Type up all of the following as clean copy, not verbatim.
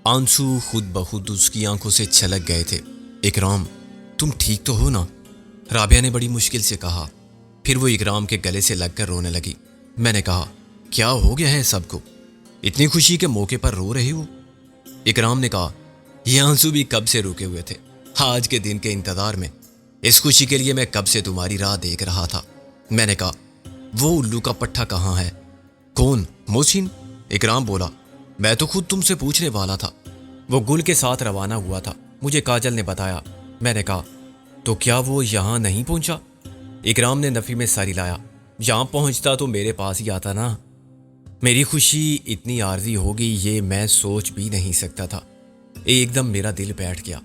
آنسو خود بخود اس کی آنکھوں سے چھلک گئے تھے۔ اکرام، تم ٹھیک تو ہو نا؟ رابعہ نے بڑی مشکل سے کہا۔ پھر وہ اکرام کے گلے سے لگ کر رونے لگی۔ میں نے کہا، کیا ہو گیا ہے سب کو؟ اتنی خوشی کے موقع پر رو رہی ہو؟ اکرام نے کہا، یہ آنسو بھی کب سے رکے ہوئے تھے، آج کے دن کے انتظار میں۔ اس خوشی کے لیے میں کب سے تمہاری راہ دیکھ رہا تھا۔ میں نے کہا، وہ الو کا پٹھا کہاں ہے؟ کون؟ محسن؟ اکرام بولا، میں تو خود تم سے پوچھنے والا تھا۔ وہ گل کے ساتھ روانہ ہوا تھا، مجھے کاجل نے بتایا۔ میں نے کہا، تو کیا وہ یہاں نہیں پہنچا؟ اکرام نے نفی میں سر ہلایا۔ یہاں پہنچتا تو میرے پاس ہی آتا نا۔ میری خوشی اتنی عارضی ہوگی یہ میں سوچ بھی نہیں سکتا تھا۔ ایک دم میرا دل بیٹھ گیا۔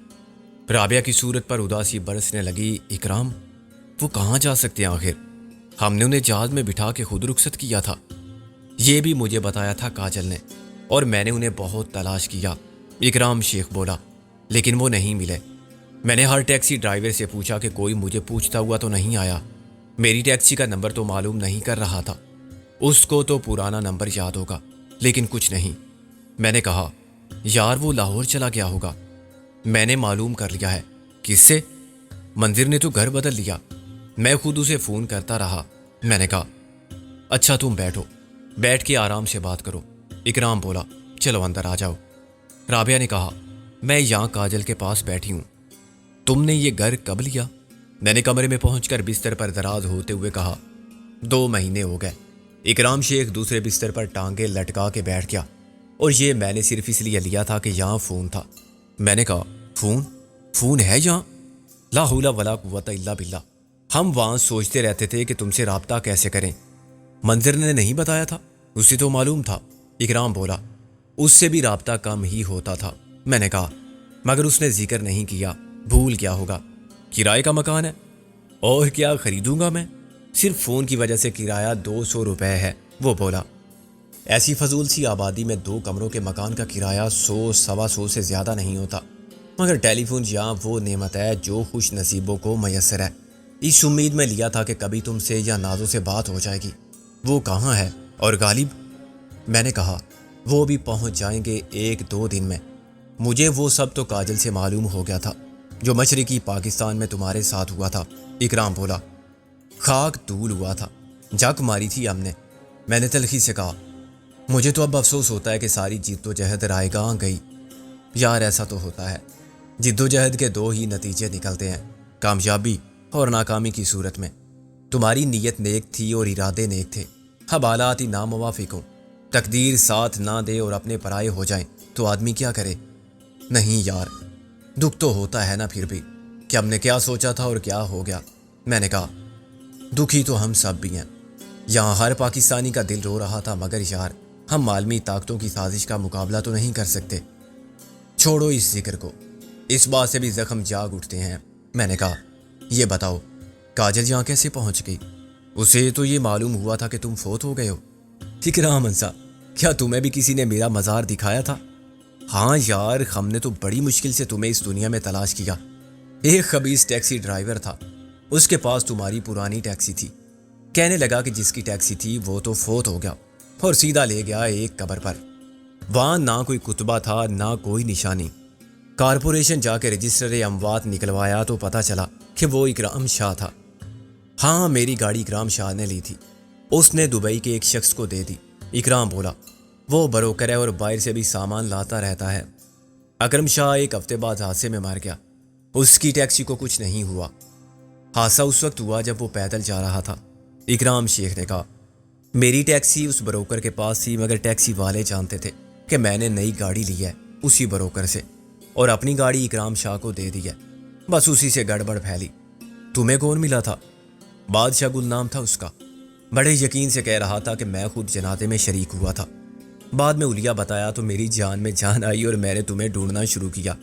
رابعہ کی صورت پر اداسی برسنے لگی۔ اکرام، وہ کہاں جا سکتے ہیں آخر؟ ہم نے انہیں جہاز میں بٹھا کے خود رخصت کیا تھا۔ یہ بھی مجھے بتایا تھا کاجل نے، اور میں نے انہیں بہت تلاش کیا۔ اکرام شیخ بولا، لیکن وہ نہیں ملے۔ میں نے ہر ٹیکسی ڈرائیور سے پوچھا کہ کوئی مجھے پوچھتا ہوا تو نہیں آیا۔ میری ٹیکسی کا نمبر تو معلوم نہیں کر رہا تھا۔ اس کو تو پرانا نمبر یاد ہوگا، لیکن کچھ نہیں۔ میں نے کہا، یار وہ لاہور چلا گیا ہوگا۔ میں نے معلوم کر لیا ہے۔ کس سے؟ منظر نے تو گھر بدل لیا۔ میں خود اسے فون کرتا رہا۔ میں نے کہا، اچھا تم بیٹھو، بیٹھ کے آرام سے بات کرو۔ اکرام بولا، چلو اندر آ جاؤ۔ رابعہ نے کہا، میں یہاں کاجل کے پاس بیٹھی ہوں۔ تم نے یہ گھر کب لیا؟ میں نے کمرے میں پہنچ کر بستر پر دراز ہوتے ہوئے کہا، 2 مہینے ہو گئے۔ اکرام شیخ دوسرے بستر پر ٹانگیں لٹکا کے بیٹھ گیا، اور یہ میں نے صرف اس لیے لیا تھا کہ یہاں فون تھا۔ میں نے کہا، فون ہے یہاں؟ لا حول ولا قوت الا باللہ۔ ہم وہاں سوچتے رہتے تھے کہ تم سے رابطہ کیسے کریں۔ منظر نے نہیں بتایا تھا؟ اسے تو معلوم تھا۔ اکرام بولا، اس سے بھی رابطہ کم ہی ہوتا تھا۔ میں نے کہا، مگر اس نے ذکر نہیں کیا۔ بھول گیا ہوگا۔ کرائے کا مکان ہے، اور کیا خریدوں گا میں؟ صرف فون کی وجہ سے کرایہ 200 روپے ہے۔ وہ بولا، ایسی فضول سی آبادی میں 2 کمروں کے مکان کا کرایہ 100-125 سے زیادہ نہیں ہوتا۔ مگر ٹیلی فون یہاں وہ نعمت ہے جو خوش نصیبوں کو میسر ہے۔ اس امید میں لیا تھا کہ کبھی تم سے یا نازو سے بات ہو جائے گی۔ وہ کہاں ہے؟ اور غالب؟ میں نے کہا، وہ بھی پہنچ جائیں گے 1-2 دن میں۔ مجھے وہ سب تو کاجل سے معلوم ہو گیا تھا جو مشرقی پاکستان میں تمہارے ساتھ ہوا تھا۔ اکرام بولا، خاک دھول ہوا تھا، جک ماری تھی ہم نے۔ میں نے تلخی سے کہا، مجھے تو اب افسوس ہوتا ہے کہ ساری جد و جہد رائے گاہ گئی۔ یار ایسا تو ہوتا ہے، جد و جہد کے 2 ہی نتیجے نکلتے ہیں، کامیابی اور ناکامی کی صورت میں۔ تمہاری نیت نیک تھی اور ارادے نیک تھے، اب حالات ہی ناموافق ہوں، تقدیر ساتھ نہ دے اور اپنے پرائے ہو جائیں تو آدمی کیا کرے؟ نہیں یار، دکھ تو ہوتا ہے نا پھر بھی، کہ ہم نے کیا سوچا تھا اور کیا ہو گیا۔ میں نے کہا، دکھی تو ہم سب بھی ہیں، یہاں ہر پاکستانی کا دل رو رہا تھا، مگر یار ہم عالمی طاقتوں کی سازش کا مقابلہ تو نہیں کر سکتے۔ چھوڑو اس ذکر کو، اس بات سے بھی زخم جاگ اٹھتے ہیں۔ میں نے کہا، یہ بتاؤ کاجل یہاں کیسے پہنچ گئی؟ اسے تو یہ معلوم ہوا تھا کہ تم فوت ہو گئے ہو۔ اکرام انصا، کیا تمہیں بھی کسی نے میرا مزار دکھایا تھا؟ ہاں یار، ہم نے تو بڑی مشکل سے تمہیں اس دنیا میں تلاش کیا۔ ایک خبیث ٹیکسی ڈرائیور تھا، اس کے پاس تمہاری پرانی ٹیکسی تھی۔ کہنے لگا کہ جس کی ٹیکسی تھی وہ تو فوت ہو گیا، اور سیدھا لے گیا ایک قبر پر۔ وہاں نہ کوئی کتبہ تھا نہ کوئی نشانی۔ کارپوریشن جا کے رجسٹر اموات نکلوایا تو پتہ چلا کہ وہ اکرام شاہ تھا۔ ہاں، میری گاڑی اکرام شاہ نے لی تھی، اس نے دبئی کے ایک شخص کو دے دی۔ اکرام بولا، وہ بروکر ہے اور باہر سے بھی سامان لاتا رہتا ہے۔ اکرم شاہ 1 ہفتے بعد حادثے میں مر گیا، اس کی ٹیکسی کو کچھ نہیں ہوا۔ حادثہ اس وقت ہوا جب وہ پیدل جا رہا تھا۔ اکرام شیخ نے کہا، میری ٹیکسی اس بروکر کے پاس تھی، مگر ٹیکسی والے جانتے تھے کہ میں نے نئی گاڑی لی ہے اسی بروکر سے، اور اپنی گاڑی اکرام شاہ کو دے دی ہے۔ بس اسی سے گڑبڑ پھیلی۔ تمہیں کون ملا تھا؟ بادشاہ گل نام تھا اس کا۔ بڑے یقین سے کہہ رہا تھا کہ میں خود جنازے میں شریک ہوا تھا۔ بعد میں اولیا بتایا تو میری جان میں جان آئی اور میں نے تمہیں ڈھونڈنا شروع کیا۔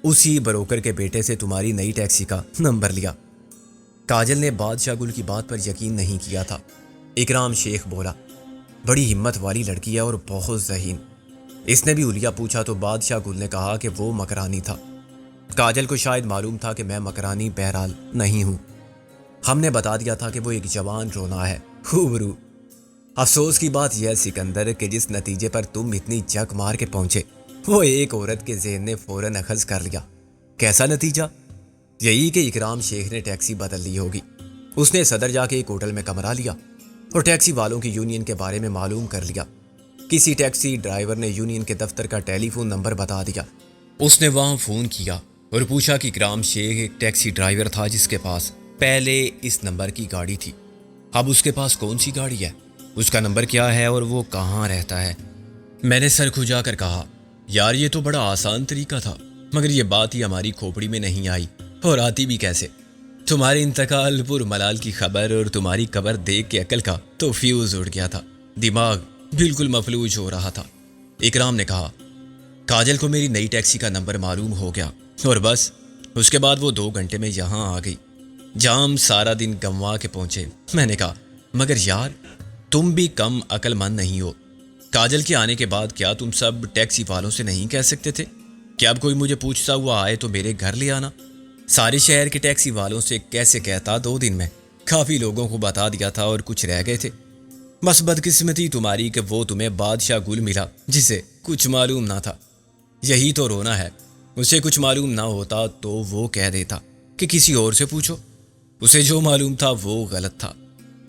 اسی بروکر کے بیٹے سے تمہاری نئی ٹیکسی کا نمبر لیا۔ کاجل نے بادشاہ گل کی بات پر یقین نہیں کیا تھا۔ اکرام شیخ بولا، بڑی ہمت والی لڑکی ہے اور بہت ذہین۔ اس نے بھی اولیا پوچھا تو بادشاہ گل نے کہا کہ وہ مکرانی تھا۔ کاجل کو شاید معلوم تھا کہ میں مکرانی بہرحال نہیں ہوں۔ ہم نے بتا دیا تھا کہ وہ ایک جوان رونا ہے، خوب رو۔ افسوس کی بات یہ ہے سکندر کہ جس نتیجے پر تم اتنی جک مار کے پہنچے وہ ایک عورت کے ذہن نے فوراً اخذ کر لیا۔ کیسا نتیجہ؟ یہی کہ اکرام شیخ نے ٹیکسی بدل لی ہوگی۔ اس نے صدر جا کے ایک ہوٹل میں کمرہ لیا اور ٹیکسی والوں کی یونین کے بارے میں معلوم کر لیا۔ کسی ٹیکسی ڈرائیور نے یونین کے دفتر کا ٹیلی فون نمبر بتا دیا۔ اس نے وہاں فون کیا اور پوچھا کہ اکرام شیخ ایک ٹیکسی ڈرائیور تھا جس کے پاس پہلے اس نمبر کی گاڑی تھی، اب اس کے پاس کون سی گاڑی ہے، اس کا نمبر کیا ہے اور وہ کہاں رہتا ہے۔ میں نے سر کھجا کر کہا، یار یہ تو بڑا آسان طریقہ تھا، مگر یہ بات ہی ہماری کھوپڑی میں نہیں آئی، اور آتی بھی کیسے؟ تمہارے انتقال پر ملال کی خبر اور تمہاری قبر دیکھ کے عقل کا تو فیوز اڑ گیا تھا، دماغ بالکل مفلوج ہو رہا تھا۔ اکرام نے کہا، کاجل کو میری نئی ٹیکسی کا نمبر معلوم ہو گیا اور بس اس کے بعد وہ 2 گھنٹے میں یہاں آ گئی۔ جام سارا دن گنوا کے پہنچے۔ میں نے کہا، مگر یار تم بھی کم عقل مند نہیں ہو، کاجل کے آنے کے بعد کیا تم سب ٹیکسی والوں سے نہیں کہہ سکتے تھے کہ اب کوئی مجھے پوچھتا ہوا آئے تو میرے گھر لے آنا؟ سارے شہر کے ٹیکسی والوں سے کیسے کہتا 2 دن میں؟ کافی لوگوں کو بتا دیا تھا اور کچھ رہ گئے تھے۔ بس بدقسمتی تمہاری کہ وہ تمہیں بادشاہ گل ملا جسے کچھ معلوم نہ تھا۔ یہی تو رونا ہے، اسے کچھ معلوم نہ ہوتا تو وہ کہہ دیتا کہ کسی اور سے پوچھو۔ اسے جو معلوم تھا وہ غلط تھا،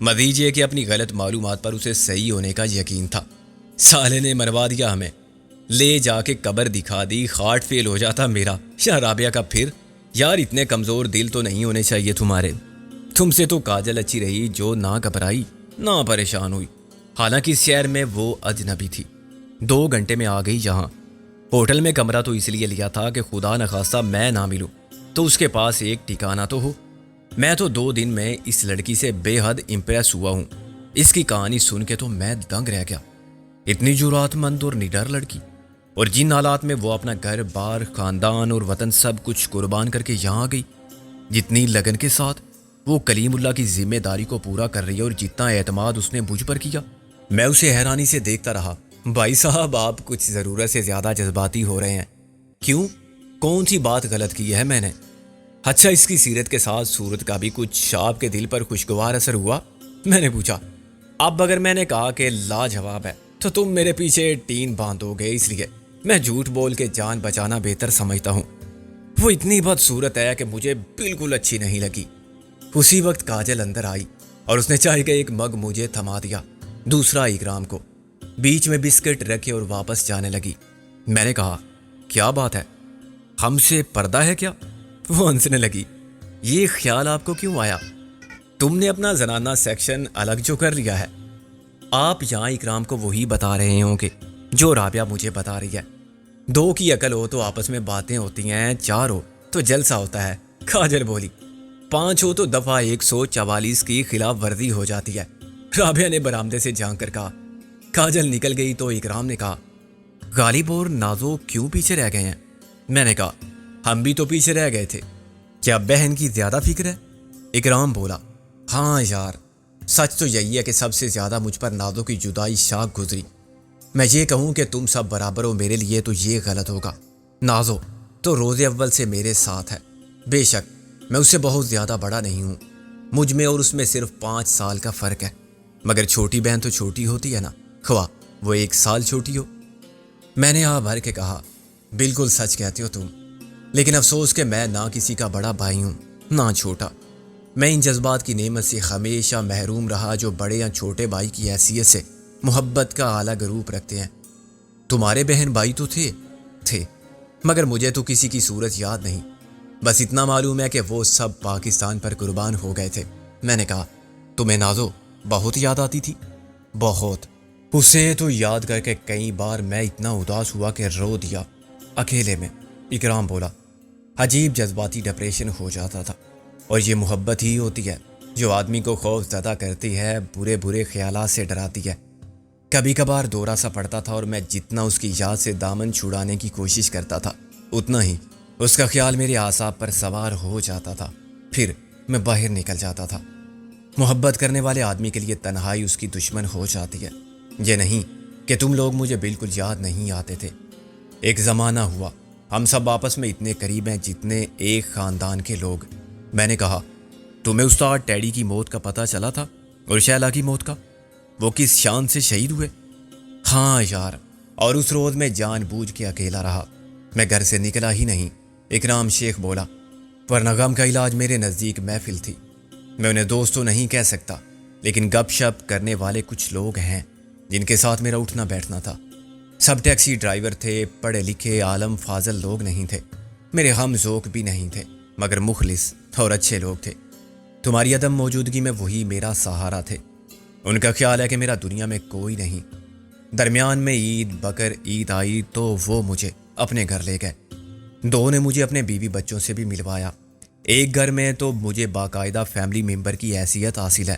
مزید یہ کہ اپنی غلط معلومات پر اسے صحیح ہونے کا یقین تھا۔ سالے نے مروا دیا ہمیں، لے جا کے قبر دکھا دی، ہارٹ فیل ہو جاتا میرا یا رابعہ کا پھر۔ یار اتنے کمزور دل تو نہیں ہونے چاہیے تمہارے۔ تم سے تو کاجل اچھی رہی جو نہ گھبرائی نہ پریشان ہوئی، حالانکہ اس شہر میں وہ اجنبی تھی۔ 2 گھنٹے میں آ گئی یہاں۔ ہوٹل میں کمرہ تو اس لیے لیا تھا کہ خدا نخواستہ میں نہ ملوں تو اس کے پاس ایک ٹھکانہ تو ہو۔ میں تو 2 دن میں اس لڑکی سے بے حد امپریس ہوا ہوں۔ اس کی کہانی سن کے تو میں دنگ رہ گیا۔ اتنی جرات مند اور نڈر لڑکی، اور جن حالات میں وہ اپنا گھر بار، خاندان اور وطن سب کچھ قربان کر کے یہاں آ گئی، جتنی لگن کے ساتھ وہ کلیم اللہ کی ذمہ داری کو پورا کر رہی ہے اور جتنا اعتماد اس نے مجھ پر کیا، میں اسے حیرانی سے دیکھتا رہا۔ بھائی صاحب آپ کچھ ضرورت سے زیادہ جذباتی ہو رہے ہیں۔ کیوں؟ کون سی بات غلط کی ہے میں نے؟ اچھا اس کی سیرت کے ساتھ صورت کا بھی کچھ آپ کے دل پر خوشگوار اثر ہوا؟ میں نے پوچھا۔ اب اگر میں نے کہا کہ لاجواب ہے تو تم میرے پیچھے ٹین باندھو گے، اس لیے میں جھوٹ بول کے جان بچانا بہتر سمجھتا ہوں۔ وہ اتنی بدصورت ہے کہ مجھے بالکل اچھی نہیں لگی۔ اسی وقت کاجل اندر آئی اور اس نے چائے کا ایک مگ مجھے تھما دیا، دوسرا اکرام کو، بیچ میں بسکٹ رکھے اور واپس جانے لگی۔ میں نے کہا، کیا بات ہے، ہم سے پردہ ہے کیا؟ وہ ہنسنے لگی۔ یہ خیال آپ کو کیوں آیا؟ تم نے اپنا زنانہ سیکشن الگ جو کر لیا ہے۔ آپ یہاں اکرام کو وہی بتا رہے ہوں کہ جو رابعہ مجھے بتا رہی ہے۔ 2 کی عقل ہو تو آپس میں باتیں ہوتی ہیں، 4 ہو تو جلسہ ہوتا ہے، کاجل بولی۔ 5 ہو تو دفعہ 144 کی خلاف ورزی ہو جاتی ہے، رابعہ نے برآمدے سے جھانک کر کہا۔ کاجل نکل گئی تو اکرام نے کہا، غالب اور نازو کیوں پیچھے رہ گئے ہیں؟ میں نے کہا، ہم بھی تو پیچھے رہ گئے تھے، کیا بہن کی زیادہ فکر ہے؟ اکرام بولا، ہاں یار سچ تو یہی ہے کہ سب سے زیادہ مجھ پر نازو کی جدائی شاک گزری۔ میں یہ کہوں کہ تم سب برابر ہو میرے لیے تو یہ غلط ہوگا۔ نازو تو روز اول سے میرے ساتھ ہے، بے شک میں اس سے بہت زیادہ بڑا نہیں ہوں، مجھ میں اور اس میں صرف 5 سال کا فرق ہے، مگر چھوٹی بہن تو چھوٹی ہوتی ہے نا، خواہ وہ 1 سال چھوٹی ہو۔ میں نے ہاں بھر کے کہا، بالکل سچ کہتے ہو تم، لیکن افسوس کہ میں نہ کسی کا بڑا بھائی ہوں نہ چھوٹا۔ میں ان جذبات کی نعمت سے ہمیشہ محروم رہا جو بڑے یا چھوٹے بھائی کی حیثیت سے محبت کا الگ روپ رکھتے ہیں۔ تمہارے بہن بھائی تو تھے مگر مجھے تو کسی کی صورت یاد نہیں، بس اتنا معلوم ہے کہ وہ سب پاکستان پر قربان ہو گئے تھے۔ میں نے کہا، تمہیں نازو بہت یاد آتی تھی؟ بہت، اسے تو یاد کر کے کئی بار میں اتنا اداس ہوا کہ رو دیا اکیلے میں۔ اکرام بولا، عجیب جذباتی ڈپریشن ہو جاتا تھا، اور یہ محبت ہی ہوتی ہے جو آدمی کو خوف زدہ کرتی ہے، برے خیالات سے ڈراتی ہے۔ کبھی کبھار دورہ سا پڑتا تھا اور میں جتنا اس کی یاد سے دامن چھڑانے کی کوشش کرتا تھا اتنا ہی اس کا خیال میرے اعصاب پر سوار ہو جاتا تھا، پھر میں باہر نکل جاتا تھا۔ محبت کرنے والے آدمی کے لیے تنہائی اس کی دشمن ہو جاتی ہے۔ یہ نہیں کہ تم لوگ مجھے بالکل یاد نہیں آتے تھے، ایک زمانہ ہوا ہم سب آپس میں اتنے قریب ہیں جتنے ایک خاندان کے لوگ۔ میں نے کہا، تمہیں استاد ٹیڈی کی موت کا پتہ چلا تھا اور شیلا کی موت کا؟ وہ کس شان سے شہید ہوئے؟ ہاں یار، اور اس روز میں جان بوجھ کے اکیلا رہا. میں گھر سے نکلا ہی نہیں. اکرام شیخ بولا. ورنہ غم کا علاج میرے نزدیک محفل تھی. میں انہیں دوست تو نہیں کہہ سکتا, لیکن گپ شپ کرنے والے کچھ لوگ ہیں جن کے ساتھ میرا اٹھنا بیٹھنا تھا. سب ٹیکسی ڈرائیور تھے, پڑھے لکھے عالم فاضل لوگ نہیں تھے. میرے ہم ذوق بھی نہیں تھے, مگر مخلص اور اچھے لوگ تھے. تمہاری عدم موجودگی میں وہی میرا سہارا تھے. ان کا خیال ہے کہ میرا دنیا میں کوئی نہیں. درمیان میں عید بقر عید آئی تو وہ مجھے اپنے گھر لے گئے. دو نے مجھے اپنے بیوی بچوں سے بھی ملوایا. ایک گھر میں تو مجھے باقاعدہ فیملی ممبر کی حیثیت حاصل ہے.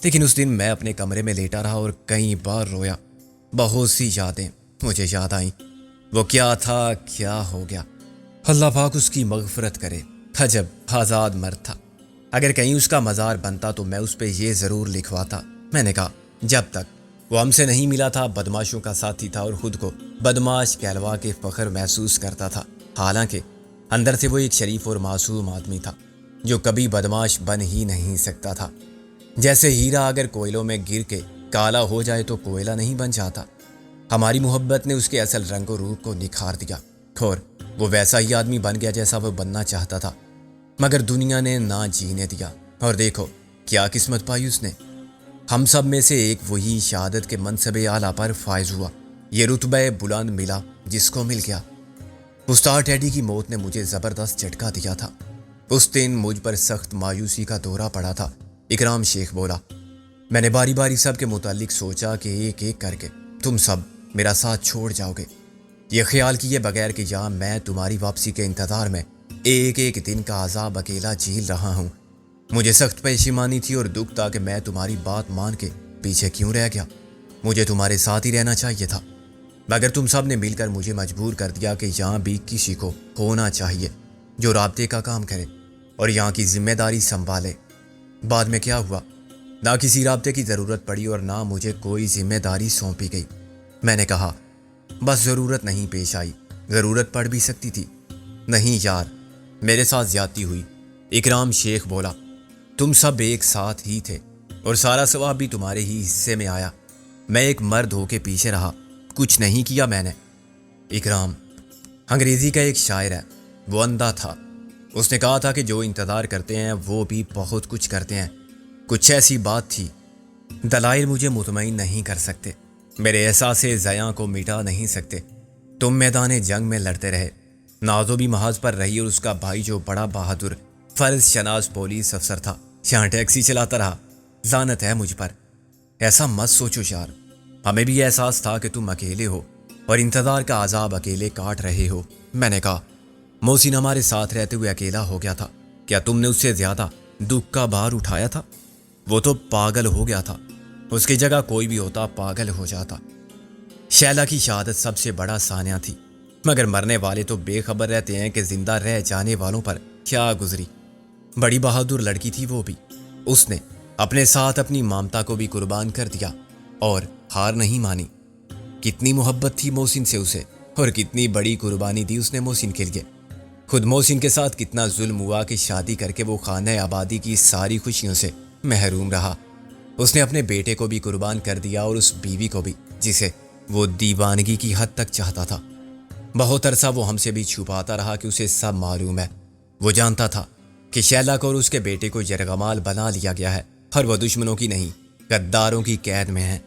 لیکن اس دن میں اپنے کمرے میں لیٹا رہا اور کئی بار رویا. بہت سی یادیں مجھے یاد آئیں. وہ کیا تھا, کیا ہو گیا. اللہ پاک اس کی مغفرت کرے. عجب آزاد مرد تھا. اگر کہیں اس کا مزار بنتا تو میں اس پہ یہ ضرور لکھواتا. میں نے کہا جب تک وہ ہم سے نہیں ملا تھا بدماشوں کا ساتھی تھا اور خود کو بدماش کہلوا کے فخر محسوس کرتا تھا. حالانکہ اندر سے وہ ایک شریف اور معصوم آدمی تھا جو کبھی بدماش بن ہی نہیں سکتا تھا. جیسے ہیرا اگر کوئلوں میں گر کے کالا ہو جائے تو کوئلہ نہیں بن جاتا. ہماری محبت نے اس کے اصل رنگ و روپ کو نکھار دیا اور وہ ویسا ہی آدمی بن گیا جیسا وہ بننا چاہتا تھا. مگر دنیا نے نہ جینے دیا, اور دیکھو کیا قسمت پائی اس نے. ہم سب میں سے ایک وہی شہادت کے منصب اعلیٰ پر فائز ہوا. یہ رتبہ بلند ملا جس کو مل گیا. استاد ٹیڈی کی موت نے مجھے زبردست جھٹکا دیا تھا. اس دن مجھ پر سخت مایوسی کا دورہ پڑا تھا. اکرام شیخ بولا. میں نے باری باری سب کے متعلق سوچا کہ ایک ایک کر کے تم سب میرا ساتھ چھوڑ جاؤ گے. یہ خیال کیے بغیر کہ یہاں میں تمہاری واپسی کے انتظار میں ایک ایک دن کا عذاب اکیلا جھیل رہا ہوں. مجھے سخت پشیمانی تھی اور دکھ تھا کہ میں تمہاری بات مان کے پیچھے کیوں رہ گیا. مجھے تمہارے ساتھ ہی رہنا چاہیے تھا, مگر تم سب نے مل کر مجھے مجبور کر دیا کہ یہاں بھی کسی کو ہونا چاہیے جو رابطے کا کام کرے اور یہاں کی ذمہ داری سنبھالے. بعد میں کیا ہوا, نہ کسی رابطے کی ضرورت پڑی اور نہ مجھے کوئی ذمہ داری سونپی گئی. میں نے کہا بس ضرورت نہیں پیش آئی, ضرورت پڑ بھی سکتی تھی. نہیں یار, میرے ساتھ زیادتی ہوئی. اکرام شیخ بولا. تم سب ایک ساتھ ہی تھے اور سارا ثواب بھی تمہارے ہی حصے میں آیا. میں ایک مرد ہو کے پیچھے رہا, کچھ نہیں کیا میں نے. اکرام انگریزی کا ایک شاعر ہے, وہ اندھا تھا. اس نے کہا تھا کہ جو انتظار کرتے ہیں وہ بھی بہت کچھ کرتے ہیں. کچھ ایسی بات تھی. دلائل مجھے مطمئن نہیں کر سکتے, میرے احساس ضیاں کو مٹا نہیں سکتے. تم میدان جنگ میں لڑتے رہے, نازو بھی محاذ پر رہی اور اس کا بھائی جو بڑا بہادر فرض شناس پولیس افسر تھا یہاں ٹیکسی چلاتا رہا. لعنت ہے مجھ پر. ایسا مت سوچو یار, ہمیں بھی احساس تھا کہ تم اکیلے ہو اور انتظار کا عذاب اکیلے کاٹ رہے ہو. میں نے کہا محسن ہمارے ساتھ رہتے ہوئے اکیلا ہو گیا تھا, کیا تم نے اس سے زیادہ دکھ کا بھار اٹھایا تھا؟ وہ تو پاگل ہو گیا تھا, اس کی جگہ کوئی بھی ہوتا پاگل ہو جاتا. شیلا کی شہادت سب سے بڑا سانحہ تھی, مگر مرنے والے تو بے خبر رہتے ہیں کہ زندہ رہ جانے والوں پر کیا گزری. بڑی بہادر لڑکی تھی وہ بھی. اس نے اپنے ساتھ اپنی مامتا کو بھی قربان کر دیا اور ہار نہیں مانی. کتنی محبت تھی محسن سے اسے, اور کتنی بڑی قربانی دی اس نے محسن کے لیے. خود محسن کے ساتھ کتنا ظلم ہوا کہ شادی کر کے وہ خانہ آبادی کی ساری خوشیوں سے محروم رہا. اس نے اپنے بیٹے کو بھی قربان کر دیا اور اس بیوی کو بھی جسے وہ دیوانگی کی حد تک چاہتا تھا. بہت عرصہ وہ ہم سے بھی چھپاتا رہا کہ اسے سب معلوم ہے. وہ جانتا تھا کہ شیلا کو اور اس کے بیٹے کو یرغمال بنا لیا گیا ہے اور وہ دشمنوں کی نہیں غداروں کی قید میں ہیں.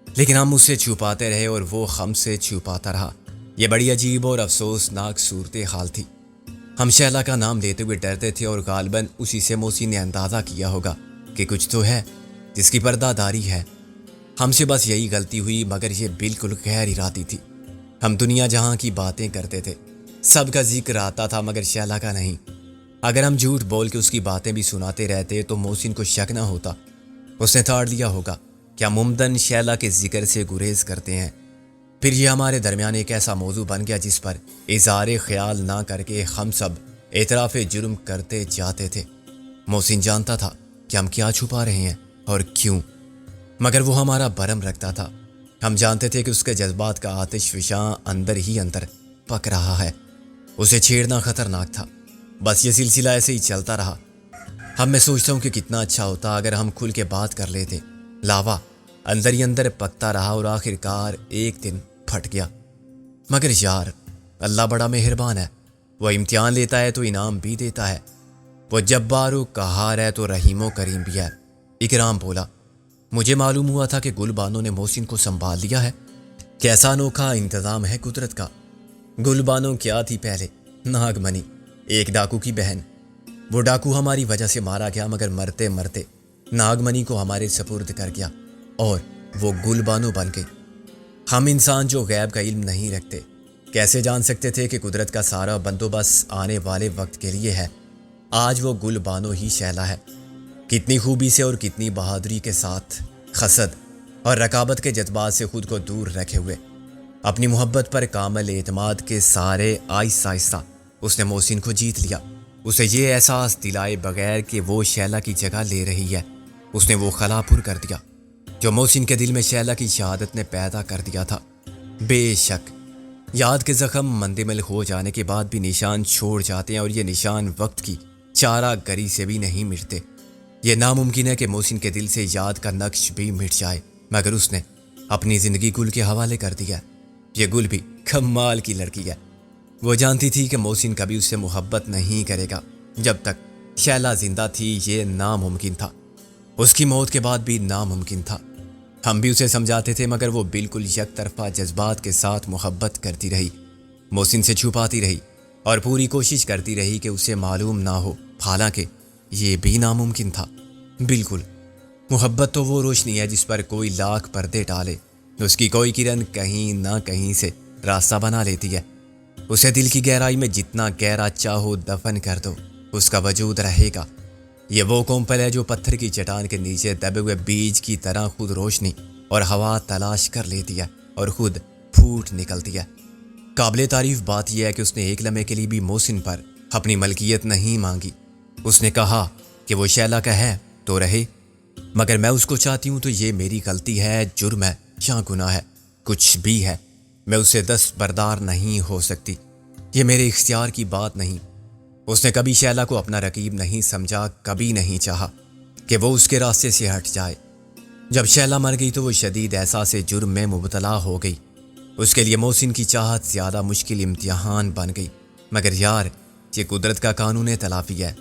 لیکن ہم اس سے چھپاتے رہے اور وہ ہم سے چھپاتا رہا. یہ بڑی عجیب اور افسوسناک صورت حال تھی. ہم شیلا کا نام لیتے ہوئے ڈرتے تھے اور غالباً اسی سے محسن نے اندازہ کیا ہوگا کہ کچھ تو ہے جس کی پردہ داری ہے. ہم سے بس یہی غلطی ہوئی, مگر یہ بالکل غیر ارادی تھی. ہم دنیا جہاں کی باتیں کرتے تھے, سب کا ذکر آتا تھا مگر شیلا کا نہیں. اگر ہم جھوٹ بول کے اس کی باتیں بھی سناتے رہتے تو محسن کو شک نہ ہوتا. اس نے تاڑ لیا ہوگا کیا ممدن شیلا کے ذکر سے گریز کرتے ہیں. پھر یہ ہمارے درمیان ایک ایسا موضوع بن گیا جس پر اظہار خیال نہ کر کے ہم سب اعتراف جرم کرتے جاتے تھے. محسن جانتا تھا کہ ہم کیا چھپا رہے ہیں اور کیوں, مگر وہ ہمارا برہم رکھتا تھا. ہم جانتے تھے کہ اس کے جذبات کا آتش فشاں اندر ہی اندر پک رہا ہے. اسے چھیڑنا خطرناک تھا. بس یہ سلسلہ ایسے ہی چلتا رہا. اب میں سوچتا ہوں کہ کتنا اچھا ہوتا اگر ہم کھل کے بات کر لیتے. لاوا اندر ہی اندر پکتا رہا اور آخر کار ایک دن پھٹ گیا. مگر یار اللہ بڑا مہربان ہے، وہ امتحان لیتا ہے تو انعام بھی دیتا ہے، وہ جبار و قہار ہے تو رحیم و کریم بھی ہے۔ اکرام بولا، مجھے معلوم ہوا تھا کہ گل بانو نے محسن کو سنبھال لیا ہے۔ کیسا انوکھا انتظام ہے قدرت کا۔ گل بانو کیا تھی پہلے؟ ناگ منی، ایک ڈاکو کی بہن۔ وہ ڈاکو ہماری وجہ سے مارا گیا، مگر مرتے مرتے ناگ منی کو ہمارے سپرد کر گیا اور وہ گل بانو بن گئی۔ ہم انسان جو غیب کا علم نہیں رکھتے، کیسے جان سکتے تھے کہ قدرت کا سارا بندوبست آنے والے وقت کے لیے ہے؟ آج وہ گل بانو ہی شیلا ہے، کتنی خوبی سے اور کتنی بہادری کے ساتھ، حسد اور رقابت کے جذبات سے خود کو دور رکھے ہوئے، اپنی محبت پر کامل اعتماد کے سارے آہستہ آہستہ اس نے محسن کو جیت لیا۔ اسے یہ احساس دلائے بغیر کہ وہ شیلا کی جگہ لے رہی ہے، اس نے وہ خلا پر کر دیا جو محسن کے دل میں شیلا کی شہادت نے پیدا کر دیا تھا۔ بے شک یاد کے زخم مندمل ہو جانے کے بعد بھی نشان چھوڑ جاتے ہیں، اور یہ نشان وقت کی چارہ گری سے بھی نہیں مٹتے۔ یہ ناممکن ہے کہ محسن کے دل سے یاد کا نقش بھی مٹ جائے، مگر اس نے اپنی زندگی گل کے حوالے کر دیا۔ یہ گل بھی کمال کی لڑکی ہے، وہ جانتی تھی کہ محسن کبھی اس سے محبت نہیں کرے گا۔ جب تک شیلا زندہ تھی یہ ناممکن تھا، اس کی موت کے بعد بھی ناممکن تھا۔ ہم بھی اسے سمجھاتے تھے، مگر وہ بالکل یک طرفہ جذبات کے ساتھ محبت کرتی رہی، محسن سے چھپاتی رہی اور پوری کوشش کرتی رہی کہ اسے معلوم نہ ہو، حالانکہ یہ بھی ناممکن تھا۔ بالکل، محبت تو وہ روشنی ہے جس پر کوئی لاکھ پردے ڈالے، اس کی کوئی کرن کہیں نہ کہیں سے راستہ بنا لیتی ہے۔ اسے دل کی گہرائی میں جتنا گہرا چاہو دفن کر دو، اس کا وجود رہے گا۔ یہ وہ کومپل ہے جو پتھر کی چٹان کے نیچے دبے ہوئے بیج کی طرح خود روشنی اور ہوا تلاش کر لیتی ہے اور خود پھوٹ نکلتی ہے۔ قابل تعریف بات یہ ہے کہ اس نے ایک لمحے کے لیے بھی محسن پر اپنی ملکیت نہیں مانگی۔ اس نے کہا کہ وہ شیلا کا ہے تو رہے، مگر میں اس کو چاہتی ہوں تو یہ میری غلطی ہے، جرم ہے یا گناہ ہے، کچھ بھی ہے، میں اسے دستبردار نہیں ہو سکتی، یہ میرے اختیار کی بات نہیں۔ اس نے کبھی شیلا کو اپنا رقیب نہیں سمجھا، کبھی نہیں چاہا کہ وہ اس کے راستے سے ہٹ جائے۔ جب شیلا مر گئی تو وہ شدید احساس جرم میں مبتلا ہو گئی۔ اس کے لیے محسن کی چاہت زیادہ مشکل امتحان بن گئی، مگر یار یہ قدرت کا قانون تلافی ہے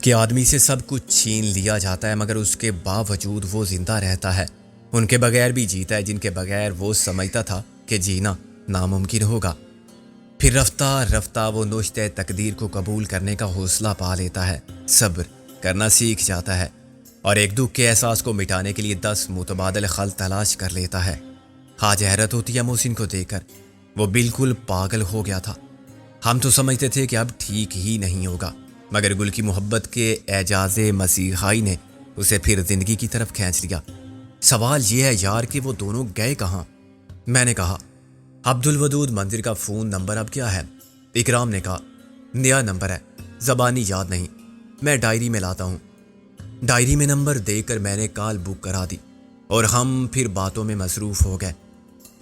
کہ آدمی سے سب کچھ چھین لیا جاتا ہے، مگر اس کے باوجود وہ زندہ رہتا ہے، ان کے بغیر بھی جیتا ہے جن کے بغیر وہ سمجھتا تھا کہ جینا ناممکن ہوگا۔ پھر رفتہ رفتہ وہ نوشتہ تقدیر کو قبول کرنے کا حوصلہ پا لیتا ہے، صبر کرنا سیکھ جاتا ہے اور ایک دکھ کے احساس کو مٹانے کے لیے 10 متبادل خل تلاش کر لیتا ہے۔ آج حیرت ہوتی ہے محسن کو دیکھ کر، وہ بالکل پاگل ہو گیا تھا۔ ہم تو سمجھتے تھے کہ اب ٹھیک ہی نہیں ہوگا، مگر گل کی محبت کے اعجاز مسیحائی نے اسے پھر زندگی کی طرف کھینچ لیا۔ سوال یہ ہے یار کہ وہ دونوں گئے کہاں؟ میں نے کہا عبدالودود منظر کا فون نمبر اب کیا ہے؟ اکرام نے کہا نیا نمبر ہے، زبانی یاد نہیں، میں ڈائری میں لاتا ہوں۔ ڈائری میں نمبر دیکھ کر میں نے کال بک کرا دی اور ہم پھر باتوں میں مصروف ہو گئے۔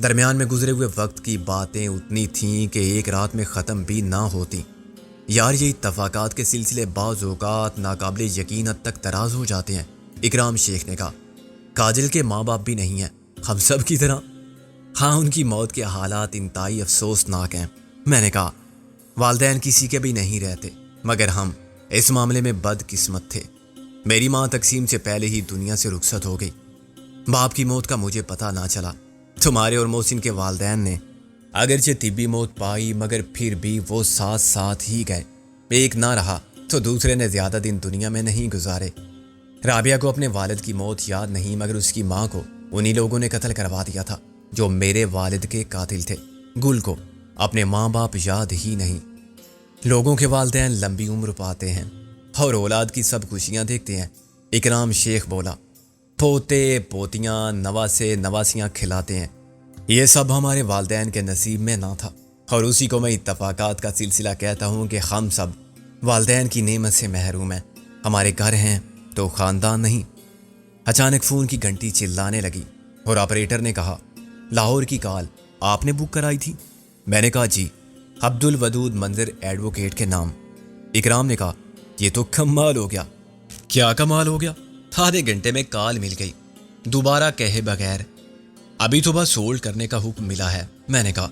درمیان میں گزرے ہوئے وقت کی باتیں اتنی تھیں کہ ایک رات میں ختم بھی نہ ہوتی۔ یار یہ اتفاقات کے سلسلے بعض اوقات ناقابل یقین حد تک دراز ہو جاتے ہیں۔ اکرام شیخ نے کہا کاجل کے ماں باپ بھی نہیں ہیں، ہم سب کی طرح۔ ہاں ان کی موت کے حالات انتہائی افسوسناک ہیں۔ میں نے کہا والدین کسی کے بھی نہیں رہتے، مگر ہم اس معاملے میں بد قسمت تھے۔ میری ماں تقسیم سے پہلے ہی دنیا سے رخصت ہو گئی، باپ کی موت کا مجھے پتہ نہ چلا۔ تمہارے اور محسن کے والدین نے اگرچہ طبی موت پائی، مگر پھر بھی وہ ساتھ ساتھ ہی گئے، ایک نہ رہا تو دوسرے نے زیادہ دن دنیا میں نہیں گزارے۔ رابعہ کو اپنے والد کی موت یاد نہیں، مگر اس کی ماں کو انہی لوگوں نے قتل کروا دیا تھا جو میرے والد کے قاتل تھے۔ گل کو اپنے ماں باپ یاد ہی نہیں۔ لوگوں کے والدین لمبی عمر پاتے ہیں اور اولاد کی سب خوشیاں دیکھتے ہیں۔ اکرام شیخ بولا پوتے پوتیاں نواسے نواسیاں کھلاتے ہیں، یہ سب ہمارے والدین کے نصیب میں نہ تھا، اور اسی کو میں اتفاقات کا سلسلہ کہتا ہوں کہ ہم سب والدین کی نعمت سے محروم ہیں۔ ہمارے گھر ہیں تو خاندان نہیں۔ اچانک فون کی گھنٹی چلانے لگی اور آپریٹر نے کہا لاہور کی کال آپ نے بک کرائی تھی؟ میں نے کہا جی، عبدالودود منظر ایڈوکیٹ کے نام۔ اکرام نے کہا یہ تو کمال ہو گیا۔ کیا کمال ہو گیا؟ آدھے گھنٹے میں کال مل گئی، دوبارہ کہے بغیر۔ ابھی تو بس ہولڈ کرنے کا حکم ملا ہے۔ میں نے کہا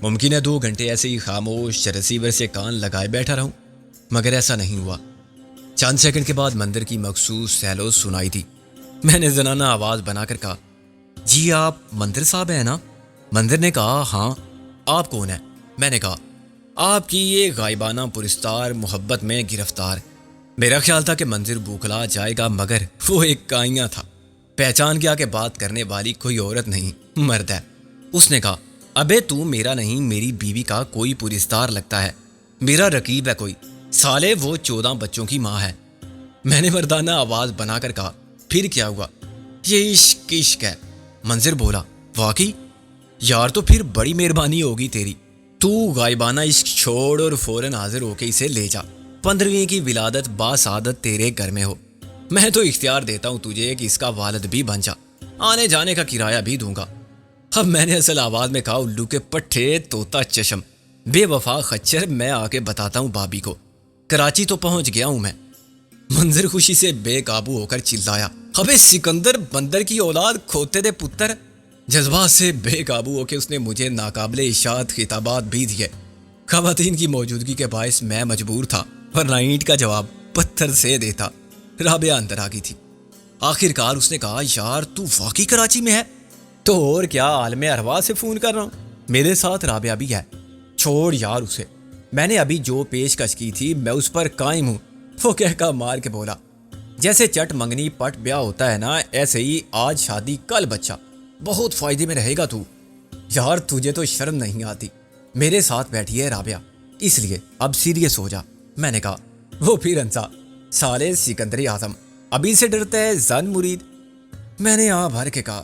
ممکن ہے 2 گھنٹے ایسے ہی خاموش ریسیور سے کان لگائے بیٹھا رہوں، مگر ایسا نہیں ہوا۔ چند سیکنڈ کے بعد مندر کی مخصوص سیلو سنائی دی۔ میں نے زنانہ آواز بنا کر کہا، جی آپ مندر صاحب ہیں نا؟ مندر نے کہا، ہاں، آپ کون ہیں؟ میں نے کہا، آپ کی یہ غائبانہ پرستار محبت میں گرفتار۔ میرا خیال تھا کہ منظر بوکھلا جائے گا، مگر وہ ایک کائنہ تھا۔ پہچان گیا کہ بات کرنے والی کوئی عورت نہیں، مرد ہے۔ اس نے کہا، ابے تو میرا نہیں، میری بیوی کا کوئی پرستار لگتا ہے، میرا رقیب ہے کوئی، سالے وہ 14 بچوں کی ماں ہے۔ میں نے مردانہ آواز بنا کر کہا، پھر کیا ہوا؟ یہ عشق عشق ہے۔ منظر بولا، واقعی؟ یار تو پھر بڑی مہربانی ہوگی تیری، تو غائبانہ عشق چھوڑ اور فوراً حاضر ہو کے اسے لے جا۔ 15ویں کی ولادت باسعادت تیرے گھر میں ہو۔ میں تو اختیار دیتا ہوں تجھے کہ اس کا والد بھی بن جا، آنے جانے کا کرایہ بھی دوں گا۔ اب میں نے اصل آواز میں کہا، الو کے پٹھے طوطا چشم، بے وفا خچر، میں آ کے بتاتا ہوں بابی کو، کراچی تو پہنچ گیا ہوں میں۔ منظر خوشی سے بے قابو ہو کر چلایا، ابے سکندر بندر کی اولاد، کھوتے دے پتر۔ جذبات سے بے قابو ہو کے اس نے مجھے ناقابل اشاعت خطابات بھی دیے۔ خواتین کی موجودگی کے باعث میں مجبور تھا، ورنہ اینٹ کا جواب پتھر سے دیتا۔ رابعہ اندر آ گئی تھی۔ آخر کار اس نے کہا، یار تو واقعی کراچی میں ہے؟ تو اور کیا، عالم ارواح سے فون کر رہا ہوں، میرے ساتھ رابعہ بھی ہے۔ چھوڑ یار اسے، میں نے ابھی جو پیشکش کی تھی میں اس پر قائم ہوں۔ وہ کہہ مار کے بولا، جیسے چٹ منگنی پٹ بیاہ ہوتا ہے نا، ایسے ہی آج شادی کل بچہ، بہت فائدے میں رہے گا تو۔ یار تجھے تو شرم نہیں آتی، میرے ساتھ بیٹھی ہے رابعہ، اس لیے اب سیریس ہو جا۔ میں نے کہا، وہ پھر ہنسا، سالے سکندری اعظم، ابھی سے ڈرتا ہے زن مرید؟ میں نے آ بھر کے کہا،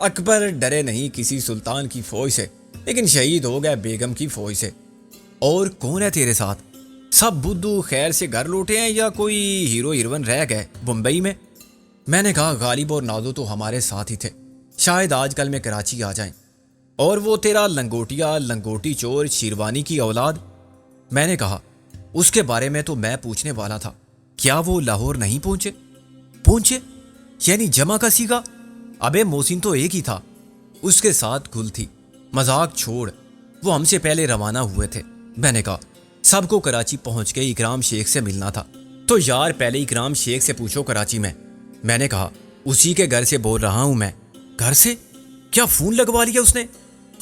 اکبر ڈرے نہیں کسی سلطان کی فوج سے، لیکن شہید ہو گئے بیگم کی فوج سے۔ اور کون ہے تیرے ساتھ؟ سب بدھو خیر سے گھر لوٹے ہیں یا کوئی ہیرو ہیروئن رہ گئے بمبئی میں؟ میں نے کہا، غالب اور نازو تو ہمارے ساتھ ہی تھے، شاید آج کل میں کراچی آ جائیں۔ اور وہ تیرا لنگوٹیا لنگوٹی چور شیروانی کی اولاد؟ میں نے کہا، اس کے بارے میں تو میں پوچھنے والا تھا، کیا وہ لاہور نہیں پہنچے؟ یعنی جمع کا سیگا؟ ابے محسن تو ایک ہی تھا، اس کے ساتھ گل تھی۔ مذاق چھوڑ، وہ ہم سے پہلے روانہ ہوئے تھے۔ میں نے کہا، سب کو کراچی پہنچ کے اکرام شیخ سے ملنا تھا، تو یار پہلے اکرام شیخ سے پوچھو کراچی میں نے کہا، اسی کے گھر سے بول رہا ہوں میں۔ گھر سے؟ کیا فون لگوا لیا اس نے؟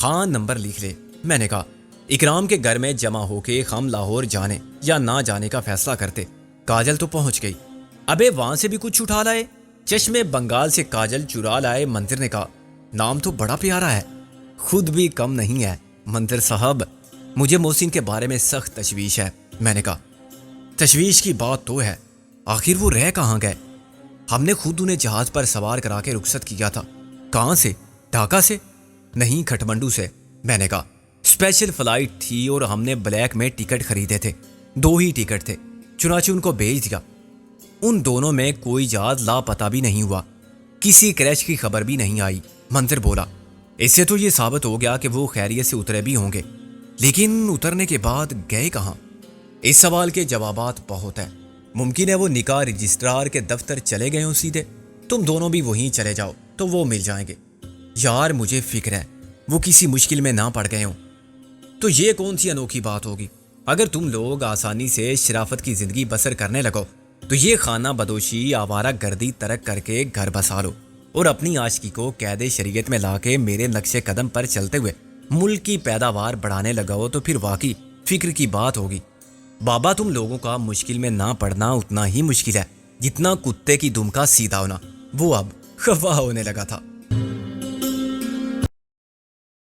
ہاں، نمبر لکھ لے۔ میں نے کہا، اکرام کے گھر میں جمع ہو کے ہم لاہور جانے یا نہ جانے کا فیصلہ کرتے۔ کاجل تو پہنچ گئی، ابے وہاں سے بھی کچھ اٹھا لائے؟ چشمے بنگال سے کاجل چرا لائے۔ منظر نے کہا، نام تو بڑا پیارا ہے، خود بھی کم نہیں ہے۔ منظر صاحب، مجھے محسن کے بارے میں سخت تشویش ہے۔ میں نے کہا، تشویش کی بات تو ہے، آخر وہ رہ کہاں گئے؟ ہم نے خود انہیں جہاز پر سوار کرا کے رخصت کیا تھا۔ کہاں سے؟ ڈھاکہ سے؟ نہیں، کھٹمنڈو سے۔ میں نے کہا، اسپیشل فلائٹ تھی اور ہم نے بلیک میں ٹکٹ خریدے تھے، 2 ہی ٹکٹ تھے، چنانچہ ان کو بھیج دیا۔ ان دونوں میں کوئی جہاز لاپتہ بھی نہیں ہوا، کسی کریش کی خبر بھی نہیں آئی۔ منظر بولا، اس سے تو یہ ثابت ہو گیا کہ وہ خیریت سے اترے بھی ہوں گے، لیکن اترنے کے بعد گئے کہاں؟ اس سوال کے جوابات بہت ہیں۔ ممکن ہے وہ نکاح رجسٹرار کے دفتر چلے گئے ہوں سیدھے، تم دونوں بھی وہیں چلے جاؤ تو وہ مل جائیں گے۔ یار مجھے فکر ہے وہ کسی مشکل میں نہ پڑ گئے ہوں۔ تو یہ کون سی انوکھی بات ہوگی؟ اگر تم لوگ آسانی سے شرافت کی زندگی بسر کرنے لگو تو یہ خانہ بدوشی آوارہ گردی ترک کر کے گھر بسا لو، اور اپنی عاشقی کو قید شریعت میں لا کے میرے نقش قدم پر چلتے ہوئے ملک کی پیداوار بڑھانے لگاؤ تو پھر واقعی فکر کی بات ہوگی۔ بابا، تم لوگوں کا مشکل میں نہ پڑنا اتنا ہی مشکل ہے جتنا کتے کی دم کا سیدھا ہونا۔ وہ اب خفا ہونے لگا تھا۔